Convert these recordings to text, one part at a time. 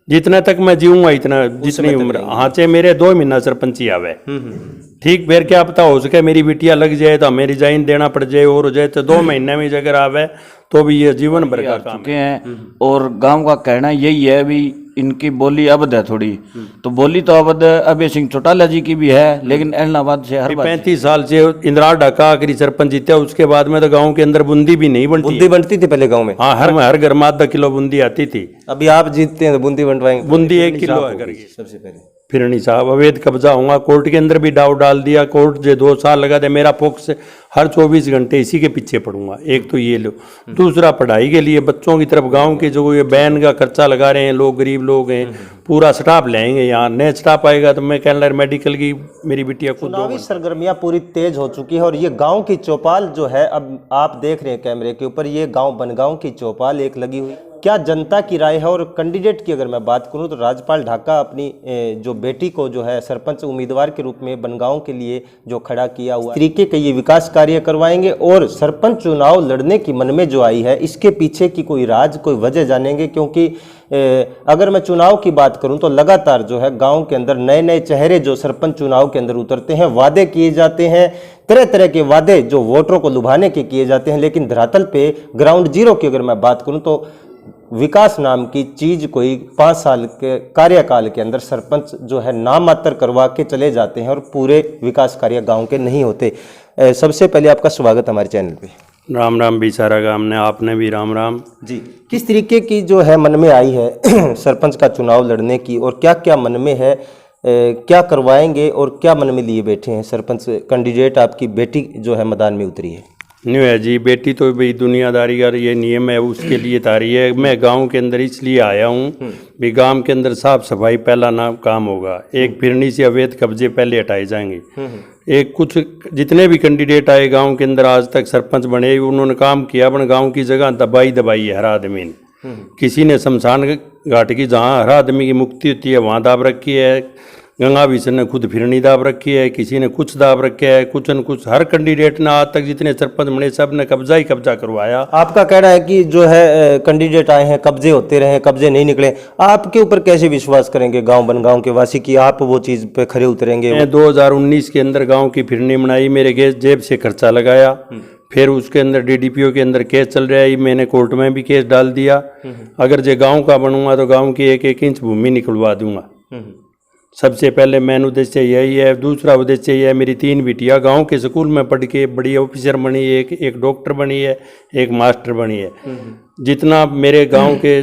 जितना तक मैं जीऊंगा इतना, जितनी उम्र। हाँ, चाहे मेरे 2 महीना सरपंची आवे, ठीक, फिर क्या पता हो सके मेरी बिटिया लग जाए तो हमें रिजाइन देना पड़ जाए और हो जाए, तो 2 महीने में अगर आवे तो भी ये जीवन भर का काम है। और गांव का कहना यही है भी इनकी बोली अवध है थोड़ी, तो बोली तो अवध अभय सिंह चौटाला जी की भी है, लेकिन एलनाबाद से हर 35 साल से इंदिरा ढाका आखिरी सरपंच जीते, उसके बाद में तो गांव के अंदर बूंदी भी नहीं बनती। बूंदी बनती थी पहले गांव में? हाँ, हर घर में आधा किलो बूंदी आती थी। अभी आप जीतते हैं तो बूंदी बनवाएंगे? बूंदी 1 किलो है करके। सबसे पहले फिरनी साहब अवैध कब्जा होगा, कोर्ट के अंदर भी डाव डाल दिया, कोर्ट जो 2 साल लगा दे, मेरा फोक्स हर 24 घंटे इसी के पीछे पड़ूंगा। एक तो ये लो, दूसरा पढ़ाई के लिए बच्चों की तरफ गांव के जो ये बैन का खर्चा लगा रहे हैं लोग, गरीब लोग हैं, पूरा स्टाफ लेंगे, यहाँ नया स्टाफ आएगा तो मैं कहना मेडिकल की मेरी बिटिया को। चुनावी सरगर्मियां पूरी तेज हो चुकी है और ये गांव की चौपाल जो है, अब आप देख रहे हैं कैमरे के ऊपर, ये गांव बनगांव की चौपाल एक लगी हुई। क्या जनता की राय है? और कैंडिडेट की अगर मैं बात करूं तो राजपाल ढाका अपनी जो बेटी को जो है सरपंच उम्मीदवार के रूप में बनगांव के लिए जो खड़ा किया हुआ तरीके के ये विकास कार्य करवाएंगे और सरपंच चुनाव लड़ने की मन में जो आई है इसके पीछे की कोई राज, कोई वजह जानेंगे। क्योंकि अगर मैं चुनाव की बात करूं तो लगातार जो है गांव के अंदर नए नए चेहरे जो सरपंच चुनाव के अंदर उतरते हैं, वादे किए जाते हैं, तरह तरह के वादे जो वोटरों को लुभाने के किए जाते हैं, लेकिन धरातल पे ग्राउंड जीरो की अगर मैं बात करूं तो विकास नाम की चीज कोई 5 साल के कार्यकाल के अंदर सरपंच जो है नाम मात्र करवा के चले जाते हैं और पूरे विकास कार्य गांव के नहीं होते। सबसे पहले आपका स्वागत हमारे चैनल पे। राम राम भी सारा गांव ने, आपने भी राम राम जी। किस तरीके की जो है मन में आई है सरपंच का चुनाव लड़ने की, और क्या क्या मन में है, क्या करवाएंगे और क्या मन में लिए बैठे हैं सरपंच कैंडिडेट? आपकी बेटी जो है मैदान में उतरी है। न्यू है जी, बेटी तो भाई दुनियादारी का ये नियम है, उसके लिए तारी है। मैं गांव के अंदर इसलिए आया हूँ भी गांव के अंदर साफ सफाई पहला नाम काम होगा। एक फिरनी से अवैध कब्जे पहले हटाए जाएंगे। एक कुछ जितने भी कैंडिडेट आए गांव के अंदर आज तक सरपंच बने, उन्होंने काम किया, अपन गांव की जगह दबाई दबाई है हर आदमी ने। किसी ने शमशान घाट की जहाँ हर आदमी की मुक्ति होती है वहाँ दाब रखी है, गंगा विषण ने खुद फिरनी दाब रखी है, किसी ने कुछ दाब रखा है, कुछ न कुछ हर कैंडिडेट ने आज तक जितने सरपंच बने सब ने कब्जा ही कब्जा करवाया। आपका कहना है कि जो है कैंडिडेट आए हैं कब्जे होते रहे, कब्जे नहीं निकले, आपके ऊपर कैसे विश्वास करेंगे गांव बनगांव के वासी की आप वो चीज पे खरे उतरेंगे? मैं 2019 के अंदर गाँव की फिरनी बनाई, मेरे जेब से खर्चा लगाया, फिर उसके अंदर डीडीपीओ के अंदर केस चल रहा है, मैंने कोर्ट में भी केस डाल दिया। अगर जो गाँव का बनूंगा तो गाँव की 1-1 इंच भूमि निकलवा दूंगा। सबसे पहले मेन उद्देश्य यही है। दूसरा उद्देश्य यह है, मेरी 3 बिटिया गांव के स्कूल में पढ़ के बड़ी ऑफिसर बनी, एक डॉक्टर बनी है, एक मास्टर बनी है। जितना मेरे गांव के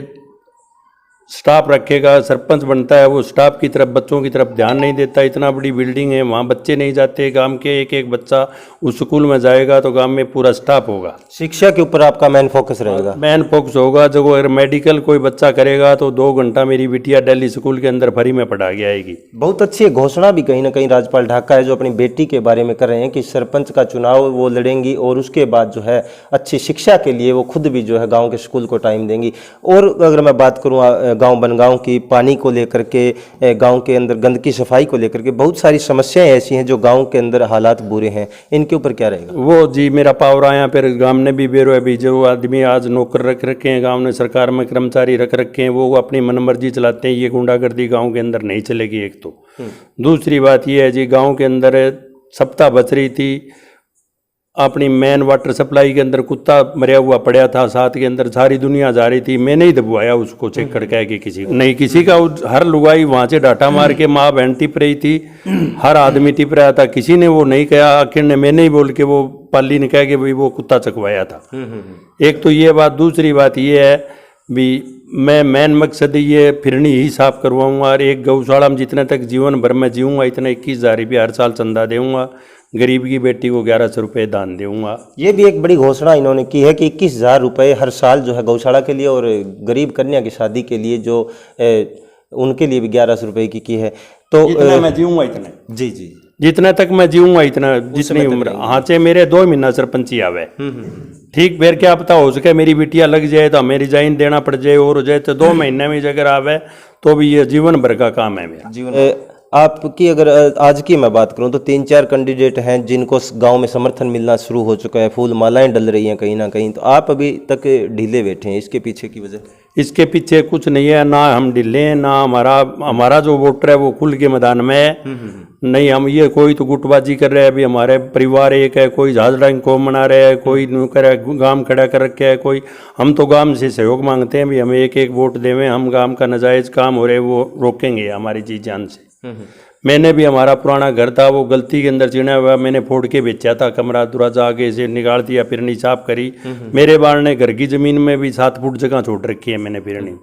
स्टाफ रखेगा, सरपंच बनता है, वो स्टाफ की तरफ बच्चों की तरफ ध्यान नहीं देता। इतना बड़ी बिल्डिंग है, वहाँ बच्चे नहीं जाते, गांव के एक बच्चा उस स्कूल में जाएगा तो गांव में पूरा स्टाफ होगा। शिक्षा के ऊपर आपका मेन फोकस रहेगा? मेन फोकस होगा। जब अगर मेडिकल कोई बच्चा करेगा तो 2 घंटा मेरी बिटिया दिल्ली स्कूल के अंदर फ्री में पढ़ा के आएगी। बहुत अच्छी घोषणा भी कहीं ना कहीं राजपाल ढाका है जो अपनी बेटी के बारे में कर रहे हैं कि सरपंच का चुनाव वो लड़ेंगी और उसके बाद जो है अच्छी शिक्षा के लिए वो खुद भी जो है गाँव के स्कूल को टाइम देंगी। और अगर मैं बात करूँ गांव बनगांव की, पानी को लेकर के, गांव के अंदर गंदगी सफाई को लेकर के बहुत सारी समस्याएं ऐसी हैं जो गांव के अंदर हालात बुरे हैं, इनके ऊपर क्या रहेगा? वो जी मेरा पावर आया, फिर गांव ने भी बेरो अभी जो आदमी आज नौकर रख रखे हैं, गांव ने सरकार में कर्मचारी रख रखे हैं, वो अपनी मनमर्जी चलाते हैं। ये गुंडागर्दी गाँव के अंदर नहीं चलेगी एक तो। दूसरी बात ये है जी, गाँव के अंदर सप्ताह बच रही थी, अपनी मेन वाटर सप्लाई के अंदर कुत्ता मरा हुआ पड़ा था, साथ के अंदर सारी दुनिया जा रही थी, मैंने ही दबवाया उसको चेक करके कि किसी को नहीं, किसी का हर लुगाई वहाँ से डाटा मार के माँ बहन टिप रही थी, हर आदमी टिप रहा था, किसी ने वो नहीं कहा। आखिर ने मैंने ही बोल के वो पाली ने कहा कि भाई वो कुत्ता चकवाया था। एक तो ये बात। दूसरी बात ये है भी मैं मेन मकसद ये फिरनी ही साफ करवाऊंगा और एक गौशाला में जितने तक जीवन भर में जीऊँगा इतना 21,000 रुपये हर साल चंदा दूँगा। गरीब की बेटी को 1100 रुपये दान दूंगा। ये भी एक बड़ी घोषणा इन्होंने की है कि 21,000 रुपये हर साल जो है गौशाला के लिए और गरीब कन्या की शादी के लिए जो उनके लिए भी 1100 रुपये की है। तो जितना मैं जीऊँगा इतना, जी जी, जितना तक मैं जीऊँगा इतना, जितनी उम्र। हाँ, चाहे मेरे 2 महीना सरपंची आवे, ठीक, फिर क्या पता हो सके मेरी बिटिया लग जाए तो हमें रिजाइन देना पड़ जाए और हो जाए, तो 2 महीने में अगर आवे तो भी ये जीवन भर का काम है मेरा। आपकी अगर आज की मैं बात करूं तो 3-4 कैंडिडेट हैं जिनको गांव में समर्थन मिलना शुरू हो चुका है, फूल मालाएं डल रही हैं कहीं ना कहीं, तो आप अभी तक ढीले बैठे हैं, इसके पीछे की वजह? इसके पीछे कुछ नहीं है, ना हम ढीले हैं, ना हमारा जो वोटर है वो खुल के मैदान में है। नहीं, हम ये कोई तो गुटबाजी कर रहे हैं, अभी हमारे परिवार एक है, कोई झाजडांग को मना रहे हैं, कोई गांव खड़ा कर रखे है, कोई हम तो गांव से सहयोग मांगते हैं भी हमें एक एक वोट देवें, हम गांव का नाजायज काम हो रहे वो रोकेंगे हमारी जी जान से। मैंने भी हमारा पुराना घर था वो गलती के अंदर चिड़ा हुआ मैंने फोड़ के बेचा था, कमरा दरवाजा आगे से निकाल दिया, फिरनी साफ करी। मेरे बाल ने घर की जमीन में भी 7 फुट जगह छोड़ रखी है मैंने फिरनी।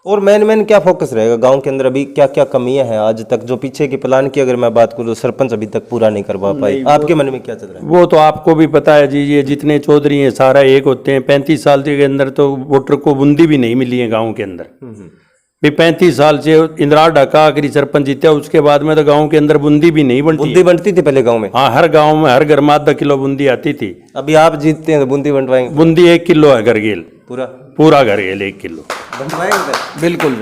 और मेन क्या फोकस रहेगा गांव के अंदर? अभी क्या क्या कमियां हैं आज तक जो पीछे के प्लान की अगर मैं बात करूं तो सरपंच अभी तक पूरा नहीं करवा पाए, आपके मन में क्या चल रहा है? वो तो आपको भी पता है जी, ये जितने चौधरी हैं सारा एक होते हैं। 35 साल के अंदर तो वोटर को बूंदी भी नहीं मिली है गाँव के अंदर। भी 35 साल से इंदिरा ढाका आखिरी सरपंच जीते, उसके बाद में तो गांव के अंदर बूंदी भी नहीं बनती। बूंदी बनती थी पहले गांव में? हाँ, हर गांव में हर घर में आधा किलो बूंदी आती थी। अभी आप जीतते हैं तो बूंदी बंटवाएंगे? बूंदी 1 किलो है घर गेल, पूरा घर गेल 1 किलो बंटवाएंगे? बिल्कुल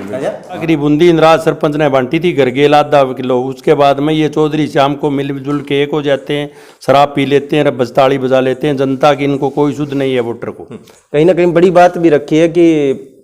आखिरी बूंदी इंदिरा सरपंच ने बांटी थी घर गेल आधा किलो। उसके बाद में ये चौधरी शाम को मिलजुल के एक हो जाते हैं, शराब पी लेते हैं, बजताड़ी बजा लेते हैं। जनता की इनको कोई सुध नहीं है वोटर को। कहीं ना कहीं बड़ी बात भी रखी है कि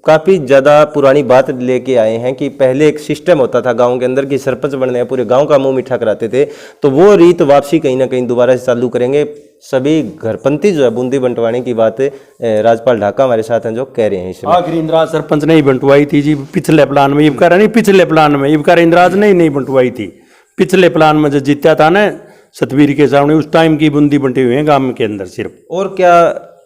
काफ़ी ज़्यादा पुरानी बात लेके आए हैं कि पहले एक सिस्टम होता था गांव के अंदर कि सरपंच बनने पूरे गांव का मुंह मीठा कराते थे, तो वो रीत वापसी कहीं ना कहीं दोबारा से चालू करेंगे। सभी घरपंथी जो है बूंदी बंटवाने की बात राजपाल ढाका हमारे साथ हैं जो कह रहे हैं। इसमें आखिरी इंदिरा सरपंच नहीं बंटवाई थी जी पिछले प्लान में, इबका नहीं पिछले प्लान में, इबका इंदिराज नहीं बंटवाई थी। पिछले प्लान में जो जीता था ना सतवीर के सामने, उस टाइम की बूंदी बंटी हुई है गाँव के अंदर सिर्फ। और क्या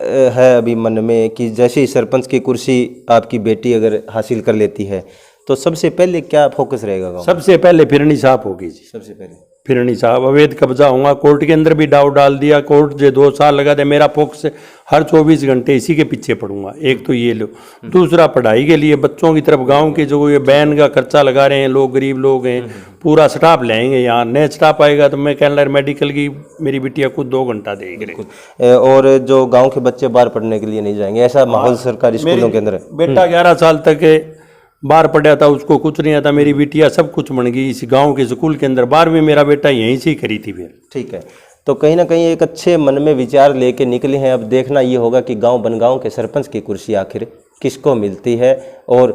है अभी मन में कि जैसे ही सरपंच की कुर्सी आपकी बेटी अगर हासिल कर लेती है तो सबसे पहले क्या फोकस रहेगा गाँव? सबसे पहले फिरनी साफ होगी जी, सबसे पहले फिरनी साहब। अवैध कब्जा होगा, कोर्ट के अंदर भी डाव डाल दिया, कोर्ट जो 2 साल लगा दे। मेरा फोकस हर 24 घंटे इसी के पीछे पड़ूंगा। एक तो ये लो, दूसरा पढ़ाई के लिए बच्चों की तरफ गांव के जो ये बैन का खर्चा लगा रहे हैं लोग, गरीब लोग हैं, पूरा स्टाफ लाएंगे यहाँ। नया स्टाफ आएगा तो मैं कहना मेडिकल की मेरी बिटिया खुद 2 घंटा देगी। और जो गांव के बच्चे बाहर पढ़ने के लिए नहीं जाएंगे, ऐसा माहौल सरकारी स्कूलों के अंदर है? बेटा 11 साल तक बाहर पढ़ा था, उसको कुछ नहीं आता। मेरी बिटिया सब कुछ बन गई इस गांव के स्कूल के अंदर। 12वीं मेरा बेटा यहीं से ही करी थी फिर। ठीक है, तो कहीं ना कहीं एक अच्छे मन में विचार लेके निकले हैं। अब देखना ये होगा कि गांव बनगांव के सरपंच की कुर्सी आखिर किसको मिलती है, और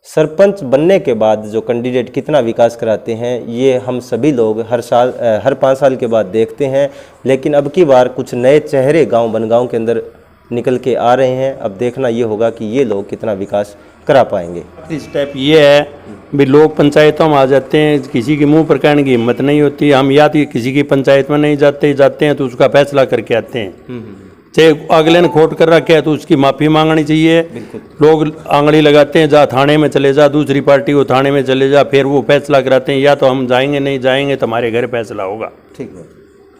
सरपंच बनने के बाद जो कैंडिडेट कितना विकास कराते हैं ये हम सभी लोग हर 5 साल के बाद देखते हैं। लेकिन अब की बार कुछ नए चेहरे गाँव बनगांव के अंदर निकल के आ रहे हैं। अब देखना ये होगा कि ये लोग कितना विकास करा पाएंगे। स्टेप ये है भी लोग पंचायतों में आ जाते हैं, किसी के मुंह पर कहने की हिम्मत नहीं होती। हम या तो किसी की पंचायत में नहीं जाते हैं तो उसका फैसला करके आते हैं। चाहे अगले ने खोट कर रखे है तो उसकी माफ़ी मांगनी चाहिए। लोग आंगली लगाते हैं, जा थाने में चले जा, दूसरी पार्टी को थाने में चले जा, फिर वो फैसला कराते हैं या तो हम जाएंगे, नहीं जाएंगे तो हमारे घर फैसला होगा। ठीक है,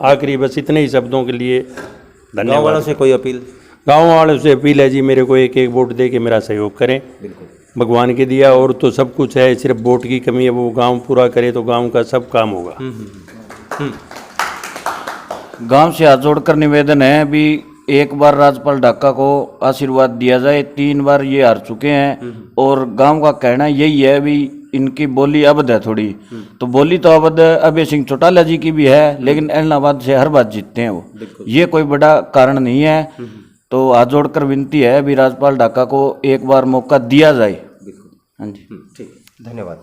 आखिरी बस इतने ही शब्दों के लिए धन्यवाद। गाँव वालों से कोई अपील? गाँव वालों से अपील है जी, मेरे को एक एक वोट दे के मेरा सहयोग करें। बिल्कुल, भगवान के दिया और तो सब कुछ है, सिर्फ वोट की कमी है। वो गांव पूरा करे तो गांव का सब काम होगा। गांव से हाथ जोड़कर निवेदन है भी एक बार राजपाल ढाका को आशीर्वाद दिया जाए। 3 बार ये हार चुके हैं और गांव का कहना यही है भी इनकी बोली अवध है थोड़ी, तो बोली तो अवध अभय सिंह चौटाला जी की भी है, लेकिन इलाहाबाद से हर बात जीतते हैं वो, ये कोई बड़ा कारण नहीं है। तो हाथ जोड़कर विनती है भी राजपाल ढाका को एक बार मौका दिया जाए। हाँ जी, ठीक, धन्यवाद।